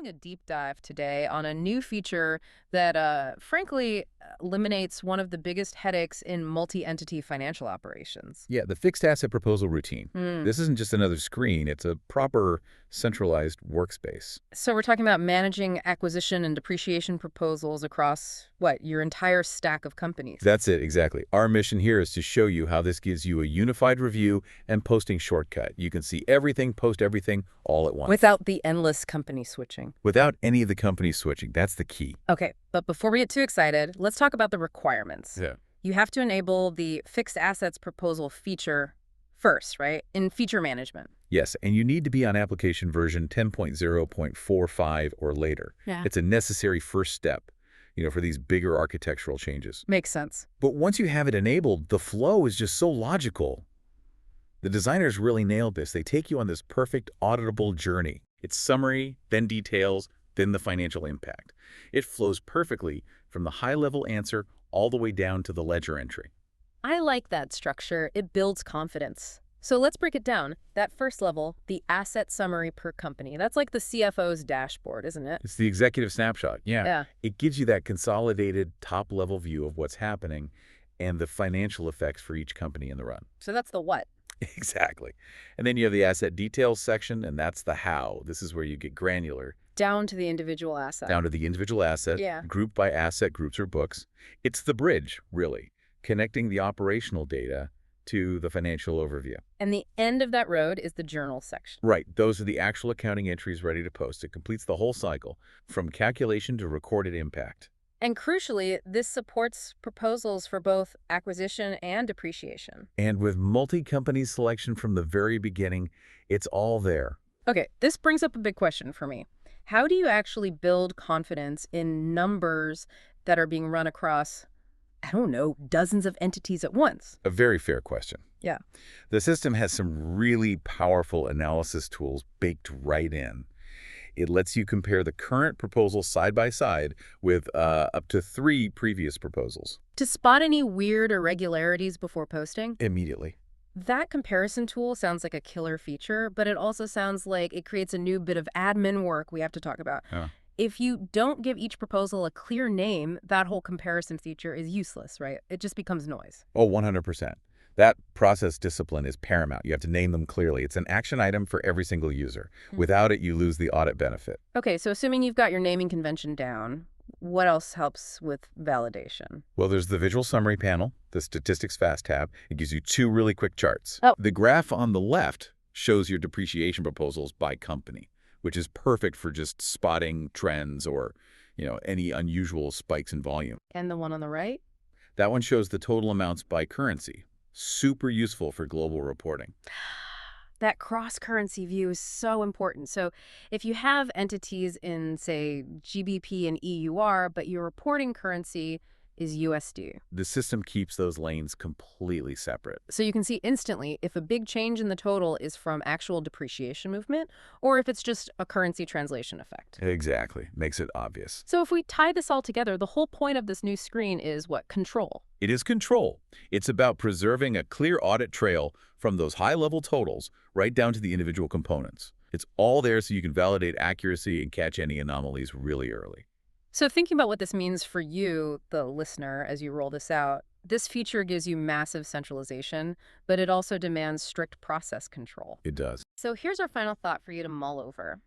doing a deep dive today on a new feature that, frankly, eliminates one of the biggest headaches in multi-entity financial operations. Yeah, the fixed asset proposal routine. Hmm. This isn't just another screen, it's a proper centralized workspace. So we're talking about managing acquisition and depreciation proposals across, what, your entire stack of companies? That's it, exactly. Our mission here is to show you how this gives you a unified review and posting shortcut. You can see everything, post everything, all at once. Without the endless company switching. Without any of the companies switching. That's the key. Okay, but before we get too excited, let's talk about the requirements. Yeah. You have to enable the fixed assets proposal feature first, right? In feature management. Yes, and you need to be on application version 10.0.45 or later. Yeah. It's a necessary first step, for these bigger architectural changes. Makes sense. But once you have it enabled, the flow is just so logical. The designers really nailed this. They take you on this perfect auditable journey. It's summary, then details, then the financial impact. It flows perfectly from the high-level answer all the way down to the ledger entry. I like that structure. It builds confidence. So let's break it down. That first level, the asset summary per company, that's like the CFO's dashboard, isn't it? It's the executive snapshot. Yeah. It gives you that consolidated top-level view of what's happening and the financial effects for each company in the run. So that's the what. Exactly. And then you have the asset details section, and that's the how. This is where you get granular. Down to the individual asset. Down to the individual asset, Yeah. group by asset groups or books. It's the bridge, really, connecting the operational data to the financial overview. And the end of that road is the journal section. Right. Those are the actual accounting entries ready to post. It completes the whole cycle, from calculation to recorded impact. And crucially, this supports proposals for both acquisition and depreciation. And with multi-company selection from the very beginning, it's all there. Okay, this brings up a big question for me. How do you actually build confidence in numbers that are being run across, I don't know, dozens of entities at once? A very fair question. Yeah. The system has some really powerful analysis tools baked right in. It lets you compare the current proposal side by side with up to 3 previous proposals. To spot any weird irregularities before posting? Immediately. That comparison tool sounds like a killer feature, but it also sounds like it creates a new bit of admin work we have to talk about. Yeah. If you don't give each proposal a clear name, that whole comparison feature is useless, right? It just becomes noise. Oh, 100%. That process discipline is paramount. You have to name them clearly. It's an action item for every single user. Without it, you lose the audit benefit. Okay, so assuming you've got your naming convention down, what else helps with validation? Well, there's the visual summary panel, the statistics fast tab. It gives you 2 really quick charts. Oh. The graph on the left shows your depreciation proposals by company, which is perfect for just spotting trends or, any unusual spikes in volume. And the one on the right? That one shows the total amounts by currency. Super useful for global reporting. That cross-currency view is so important. So if you have entities in, say, GBP and EUR, but your reporting currency is USD. The system keeps those lanes completely separate. So you can see instantly if a big change in the total is from actual depreciation movement or if it's just a currency translation effect. Exactly. Makes it obvious. So if we tie this all together, the whole point of this new screen is what? Control. It is control. It's about preserving a clear audit trail from those high-level totals right down to the individual components. It's all there so you can validate accuracy and catch any anomalies really early. So thinking about what this means for you, the listener, as you roll this out, this feature gives you massive centralization, but it also demands strict process control. It does. So here's our final thought for you to mull over.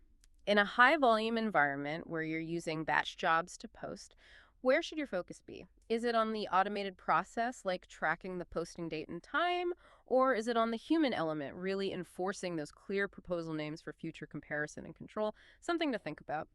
In a high-volume environment where you're using batch jobs to post, where should your focus be? Is it on the automated process, like tracking the posting date and time, or is it on the human element, really enforcing those clear proposal names for future comparison and control? Something to think about.